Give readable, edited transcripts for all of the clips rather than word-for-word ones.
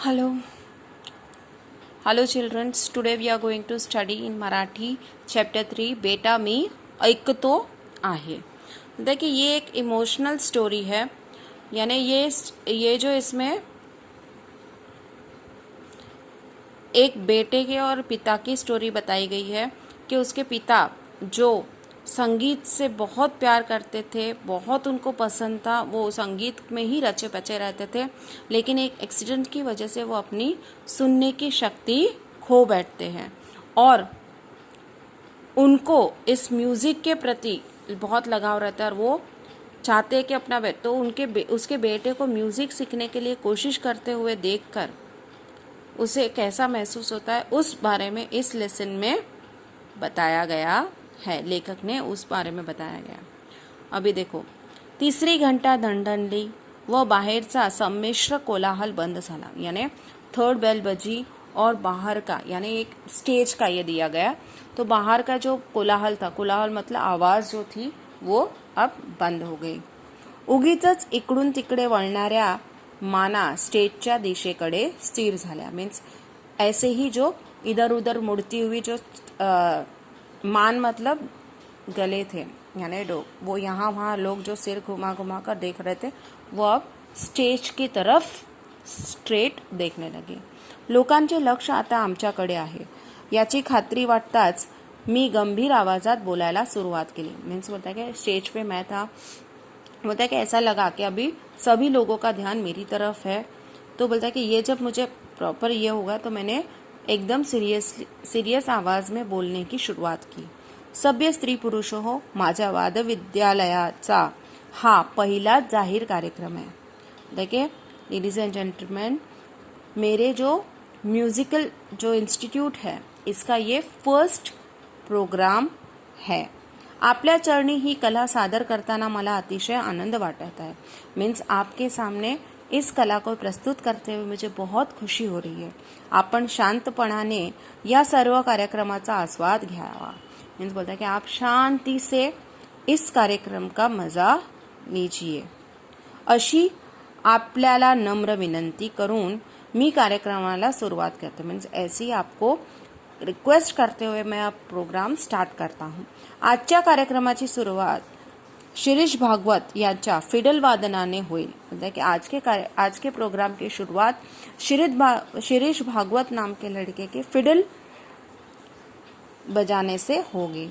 Hello. Hello children. Today we are going to study in Marathi chapter 3 बेटा मी ऐकतो आहे. देखिए ये एक इमोशनल स्टोरी है, यानी ये जो इसमें एक बेटे के और पिता की स्टोरी बताई गई है कि उसके पिता जो संगीत से बहुत प्यार करते थे, बहुत उनको पसंद था, वो संगीत में ही रचे पचे रहते थे, लेकिन एक एक्सीडेंट की वजह से वो अपनी सुनने की शक्ति खो बैठते हैं और उनको इस म्यूज़िक के प्रति बहुत लगाव रहता है और वो चाहते हैं कि अपना तो उसके बेटे को म्यूज़िक सीखने के लिए कोशिश करते हुए देखकर उसे कैसा महसूस होता है उस बारे में इस लेसन में बताया गया है. लेखक ने उस बारे में बताया गया. अभी देखो, तिसरी घंटा दणदणली व बाहेरचा संमिश्र कोलाहल बंद झाला. यानी थर्ड बेल बजी और बाहर का, यानी एक स्टेज का ये दिया गया, तो बाहर का जो कोलाहल था, कोलाहल मतलब आवाज जो थी वो अब बंद हो गई. उगीचच इकडून तिकडे वळणाऱ्या माना स्टेजच्या दिशेकडे स्थिर झाल्या. मीन्स ऐसे ही जो इधर उधर मुड़ती हुई जो मान मतलब गले थे, यानी वो यहाँ वहाँ लोग जो सिर घुमा घुमा कर देख रहे थे वो अब स्टेज की तरफ स्ट्रेट देखने लगे. लोकांचे लक्ष आता आमच्याकडे आहे याची खात्री वाटताच मी गंभीर आवाजात बोलायला सुरुवात केली. मीन्स बोलता है कि स्टेज पे मैं था, बोलता है कि ऐसा लगा कि अभी सभी लोगों का ध्यान मेरी तरफ है. तो बोलता है कि ये जब मुझे प्रॉपर ये होगा तो मैंने एकदम सिरियस आवाज में बोलने की शुरुआत की. सभ्य स्त्री पुरुष हो, माझ्या वादविद्यालयाचा हा पहिला जाहीर कार्यक्रम है. देखिए लेडीज एंड जेंटलमैन, मेरे जो म्यूजिकल जो इंस्टीट्यूट है इसका ये फर्स्ट प्रोग्राम है. आपल्या चरणी ही कला सादर करताना मला अतिशय आनंद वाटत है. मीन्स आपके सामने इस कला को प्रस्तुत करते हुए मुझे बहुत खुशी हो रही है. आपण शांतपणाने या सर्व कार्यक्रमाचा आस्वाद घ्यावा. मीन्स बोलता है कि आप शांति से इस कार्यक्रम का मजा लीजिए. अशी आपल्याला नम्र विनंती करून मी कार्यक्रमाला सुरुवात करते. मीन्स ऐसी आपको रिक्वेस्ट करते हुए मैं अब प्रोग्राम स्टार्ट करता हूँ. आजच्या कार्यक्रमाची सुरुवात शिरीष भागवत यांच्या फिडल वादनाने होईल. मतलब कि आज के प्रोग्राम की शुरुआत शिरीष भागवत नाम के लड़के के फिडल बजाने से होगी.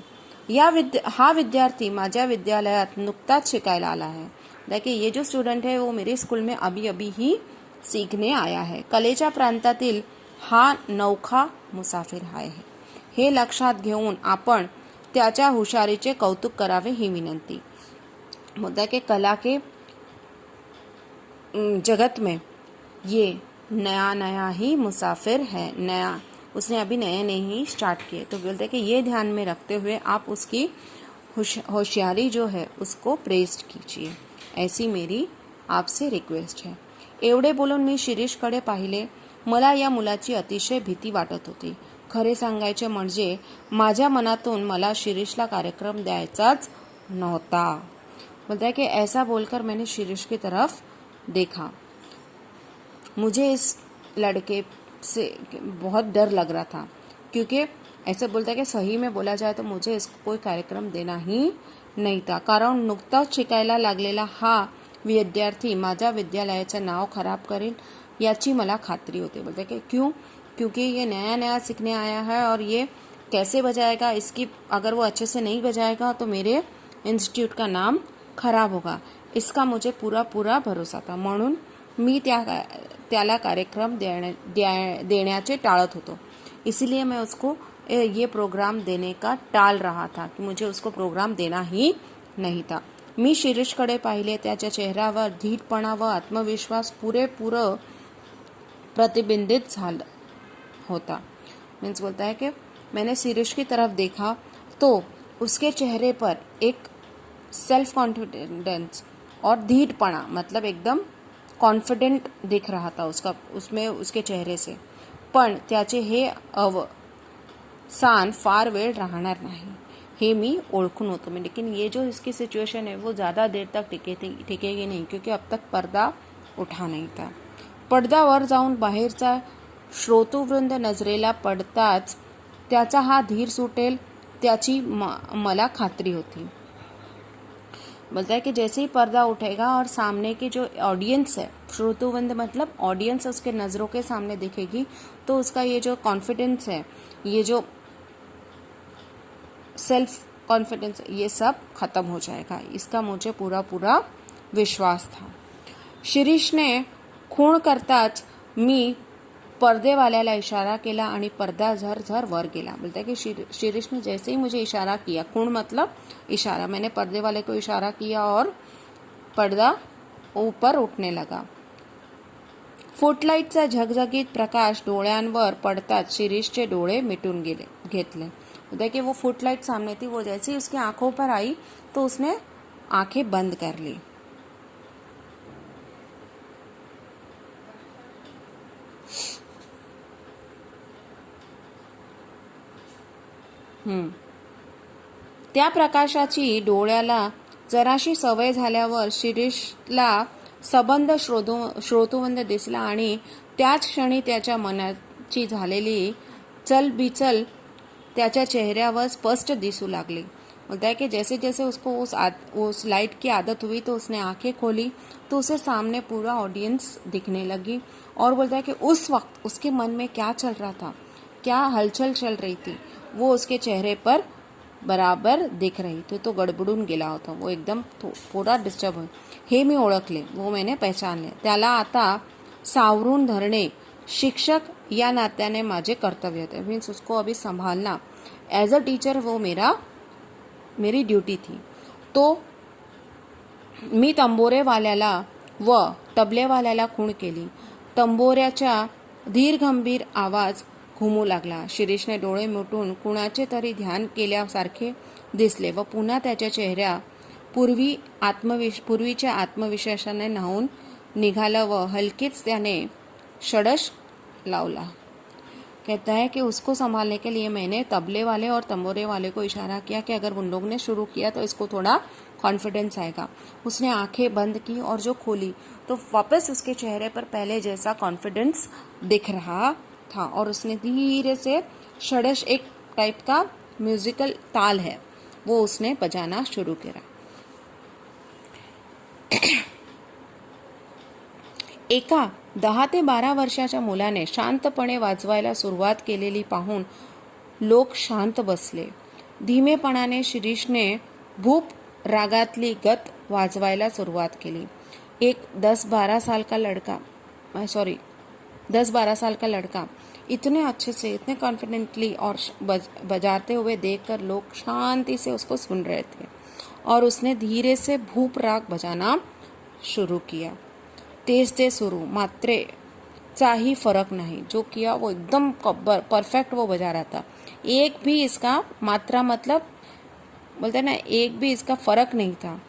हा विद्यार्थी माझ्या विद्यालयात नुकताच शिकायला आला है. देखिए ये जो स्टूडेंट है वो मेरे स्कूल में अभी अभी ही सीखने आया है. कलेच्या प्रांतातील हा नौखा मुसाफिर आहे. हे लक्षात घेऊन आपण त्याच्या हुशारीचे कौतुक करावे ही विनंती. मुद्दा के कला के जगत में ये नया नया ही मुसाफिर है. नया उसने अभी नए नए ही स्टार्ट किए. तो बोलते हैं कि ये ध्यान में रखते हुए आप उसकी होशियारी जो है उसको प्रेज कीजिए. ऐसी मेरी आपसे रिक्वेस्ट है. एवढे बोलून मी शिरीषकडे पाहिले. मला या मुलाची अतिशय भीती वाटत होती. खरे सांगायचे म्हणजे माझ्या मनातून मला शिरीषला कार्यक्रम द्यायचाच नव्हता. बोलता है कि ऐसा बोलकर मैंने शिरीष की तरफ देखा. मुझे इस लड़के से बहुत डर लग रहा था, क्योंकि ऐसे बोलता है कि सही में बोला जाए तो मुझे इसको कोई कार्यक्रम देना ही नहीं था. कारण नुकताच शिकायला लागलेला हा विद्यार्थी माझ्या विद्यालयाचं नाव खराब करेल याची मला खात्री होती. बोलते कि क्यों? क्योंकि ये नया नया सीखने आया है और ये कैसे बजाएगा, इसकी अगर वो अच्छे से नहीं बजाएगा तो मेरे इंस्टीट्यूट का नाम खराब होगा. इसका मुझे पूरा पूरा भरोसा था. म्हणून मी त्याला कार्यक्रम देण्याचे टाळत होतो. इसलिए मैं उसको ये प्रोग्राम देने का टाल रहा था, कि मुझे उसको प्रोग्राम देना ही नहीं था. मी शिरीषकडे पाहिले. त्याच्या चेहऱ्यावर धीटपणा व आत्मविश्वास पुरेपूर प्रतिबिंबित झाला होता. मीन्स बोलता है कि मैंने शिरीष की तरफ देखा तो उसके चेहरे पर एक सेल्फ कॉन्फिडेंस और धीटपणा, मतलब एकदम कॉन्फिडेंट दिख रहा था उसमें उसके चेहरे से. पण त्याचे हे अवसान फार वेळ राहणार नाही हे मी ओळखून होतो. लेकिन ये जो इसकी सिचुएशन है वो ज़्यादा देर तक टिकेगी नहीं, क्योंकि अब तक पर्दा उठा नहीं था. पडद्यावर जाऊन बाहेरचा श्रोतृवृंद नजरेला पडताच त्याचा हा धीर सुटेल त्याची मला खात्री होती। बोलता है कि जैसे ही पर्दा उठेगा और सामने की जो ऑडियंस है, श्रोतृवृंद मतलब ऑडियंस उसके नज़रों के सामने दिखेगी, तो उसका ये जो कॉन्फिडेंस है, ये जो सेल्फ कॉन्फिडेंस, ये सब खत्म हो जाएगा। इसका मुझे पूरा पूरा विश्वास था। शिरीषने खूण करताच मी पर्देवाल्याला इशारा केला आणि पर्दा झरझर वर गेला। बोलता है कि शिरीष ने जैसे ही मुझे इशारा किया, खूण मतलब इशारा, मैंने पर्दे वाले को इशारा किया और पर्दा ऊपर उठने लगा। फुटलाईटचा झगझगीत प्रकाश डोळ्यांवर पडताच शिरीषचे डोळे मिटून घेतले। बोलता है कि वो फुटलाइट सामने थी, वो जैसे ही उसकी आंखों पर आई तो उसने आंखें बंद कर ली। त्या प्रकाशाची डोळ्याला जराशी सवय झाल्यावर शिरीषला सबंध श्रोतृवृंद दिसला आणि त्याच क्षणी त्याच्या मनाची झालेली चलबिचल त्याच्या चेहऱ्यावर स्पष्ट दिसू लागली। बोलता है कि जैसे जैसे उसको उस लाइट की आदत हुई तो उसने आंखें खोली तो उसे सामने पूरा ऑडियंस दिखने लगी। और बोलता है कि उस वक्त उसके मन में क्या चल रहा था, क्या हलचल चल रही थी, वो उसके चेहरे पर बराबर दिख रही थी। तो गडबडून गेला होता, वो एकदम पूरा डिस्टर्ब हो। हे मी ओळखले, वो मैंने पहचानले, त्याला आता सावरून धरणे शिक्षक या नात्याने माझे कर्तव्य होते। मीन्स उसको अभी संभालना एज अ टीचर वो मेरी ड्यूटी थी। तो मी तंबोरेवाल्याला व तबलेवाल्याला खूण केली। तंबोऱ्याच्या धीरगंभीर आवाज घुमू लागला। शिरीषने डोळे मिटून कुणाचे तरी ध्यान केल्यासारखे दिसले व पुन्हा त्याच्या चेहऱ्या पूर्वीच्या आत्मविश्वासाने न्हावून निघाला व हलकेच त्याने षडश लावला। कहता है कि उसको संभालने के लिए मैंने तबले वाले और तंबोरे वाले को इशारा किया कि अगर उन लोगों ने शुरू किया तो इसको थोड़ा कॉन्फिडेंस आएगा। उसने आंखें बंद की और जो खोली तो वापस उसके चेहरे पर पहले जैसा कॉन्फिडेंस दिख रहा था और उसने धीरे से षडश, एक टाइप का म्यूजिकल ताल है, वो उसने बजाना शुरू किया। एका 10 ते 12 वर्षाच्या मुलाने शांतपणे वाजवायला सुरुवात केलेली पाहून लोक शांत बसले। धीमेपणाने शिरीषने भूप रागातली गत वाजवायला सुरुवात केली। एक 10-12 साल का लड़का इतने अच्छे से, इतने कॉन्फिडेंटली और बजाते हुए देखकर लोग शांति से उसको सुन रहे थे और उसने धीरे से भूप राग बजाना शुरू किया। तेज से शुरू, मात्रेचा ही फर्क नहीं, जो किया वो एकदम परफेक्ट वो बजा रहा था। एक भी इसका मात्रा मतलब बोलते ना, एक भी इसका फरक नहीं था।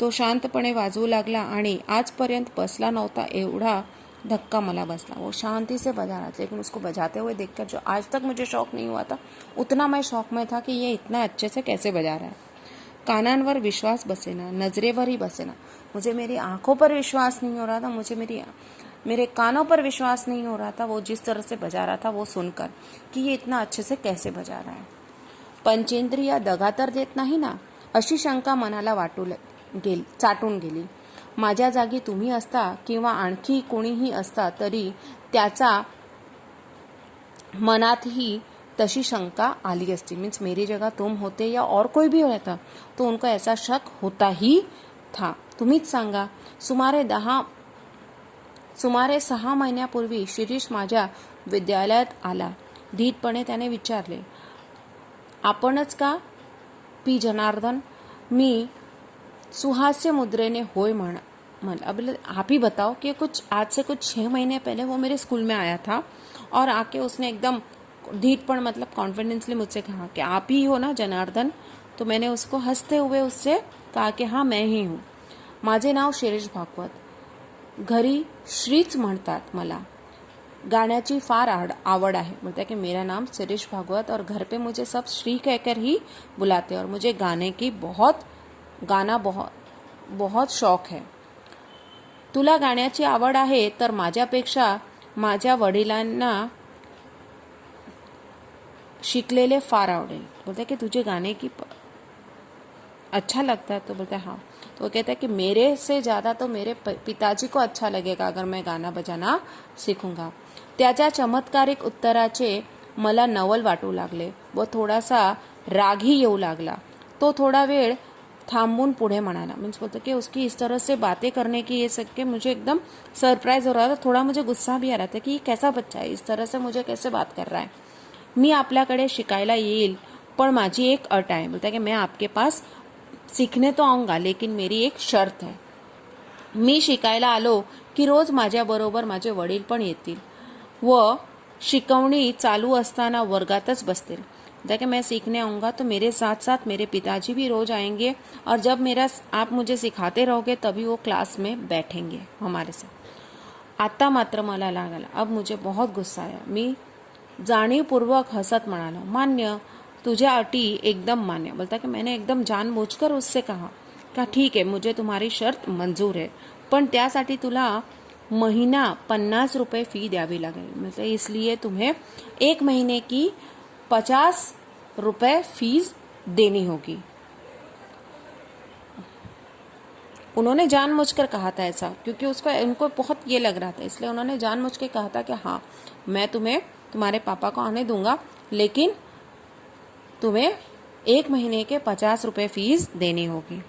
तो शांतपणे वाजवू लागला आणि आजपर्यंत बसला नव्हता एवढा धक्का मला बसला। वो शांति से बजा रहा था, लेकिन उसको बजाते हुए देखकर जो आज तक मुझे शौक नहीं हुआ था, उतना मैं शौक में था कि ये इतना अच्छे से कैसे बजा रहा है। कानांवर विश्वास बसेना, नजरेवरही बसेना। मुझे मेरी आंखों पर विश्वास नहीं हो रहा था, मुझे मेरे कानों पर विश्वास नहीं हो रहा था, वो जिस तरह से बजा रहा था वो सुनकर कि ये इतना अच्छे से कैसे बजा रहा है। पंचेंद्रिया दगा तर देत नाही ना, अशी शंका मनाला चाटून गेली। माझ्या जागी तुम्ही असता किंवा आणखी कोणीही असता तरी त्याचा मनातही तशी शंका आली असती। मीन्स मेरी जगह तुम होते या और कोई भी रहता तो उनको ऐसा शक होता ही था। तुम्हीच सांगा। सुमारे 6 महिन्यापूर्वी शिरीष माझ्या विद्यालयात आला। धीटपणे त्याने विचारले, आपणच का पी जनार्दन? मी सुहास्य मुद्रे ने होय म्हणाला। अब आप ही बताओ कि आज से कुछ 6 महीने पहले वो मेरे स्कूल में आया था और आके उसने एकदम धीटपण मतलब कॉन्फिडेंसली मुझसे कहा कि आप ही हो ना जनार्दन? तो मैंने उसको हंसते हुए उससे कहा कि हाँ मैं ही हूँ। माझे नाव शिरीष भागवत, घरी श्रीच म्हणतात मला। गाण्याची फार आवड आहे। बोलता है कि मेरा नाम शिरीष भागवत और घर पे मुझे सब श्री कहकर ही बुलाते हैं और मुझे गाना बहुत शौक है। तुला गाण्याची आवड आहे तर माझ्यापेक्षा माझ्या वडिलांना शिकलेले फार आवडेल। बोलते कि तुझे गाने की अच्छा लगता है? तो बोलता है हाँ। तो वो कहता है कि मेरे से ज़्यादा तो मेरे पिताजी को अच्छा लगेगा अगर मैं गाना बजाना सीखूंगा। त्याच्या चमत्कारिक उत्तराचे मला नवल वाटू लागले व थोडासा रागही येऊ लागला। तो थोड़ा वेळ थांबून पुढे म्हणाला। मीन्स बोलते कि उसकी इस तरह से बातें करने की ये सब के मुझे एकदम सरप्राइज हो रहा था, थोड़ा मुझे गुस्सा भी आ रहा था कि ये कैसा बच्चा है, इस तरह से मुझे कैसे बात कर रहा है। मी आपल्याकडे शिकायला येईल पण माझी एक अट आहे। बोलता है कि मैं आपके पास सीखने तो आऊंगा लेकिन मेरी एक शर्त है। मी शिकायला आलो की रोज माझ्याबरोबर माझे वडील पण येतील व शिकवणी चालू असताना वर्गातच बसतील। देखिए मैं सीखने आऊँगा तो मेरे साथ साथ मेरे पिताजी भी रोज आएंगे और जब मेरा आप मुझे सिखाते रहोगे तभी वो क्लास में बैठेंगे हमारे साथ। आता मात्र मला लागला, अब मुझे बहुत गुस्सा आया। मी जाणीवपूर्वक हसत म्हणालो, मान्य, तुझ्या अटी एकदम मान्य। बोलता कि मैंने एकदम जानबूझकर उससे कहा ठीक है, मुझे तुम्हारी शर्त मंजूर है, पण त्यासाठी तुला महीना 50 रुपये फी द्यावी लागेल। मतलब इसलिए तुम्हें 1 महीने की 50 रुपये फीस देनी होगी। उन्होंने जानबूझकर कहा था ऐसा, क्योंकि उनको बहुत ये लग रहा था, इसलिए उन्होंने जानबूझ के कहा था कि हाँ मैं तुम्हें तुम्हारे पापा को आने दूंगा लेकिन तुम्हें 1 महीने के 50 रुपये फीस देनी होगी।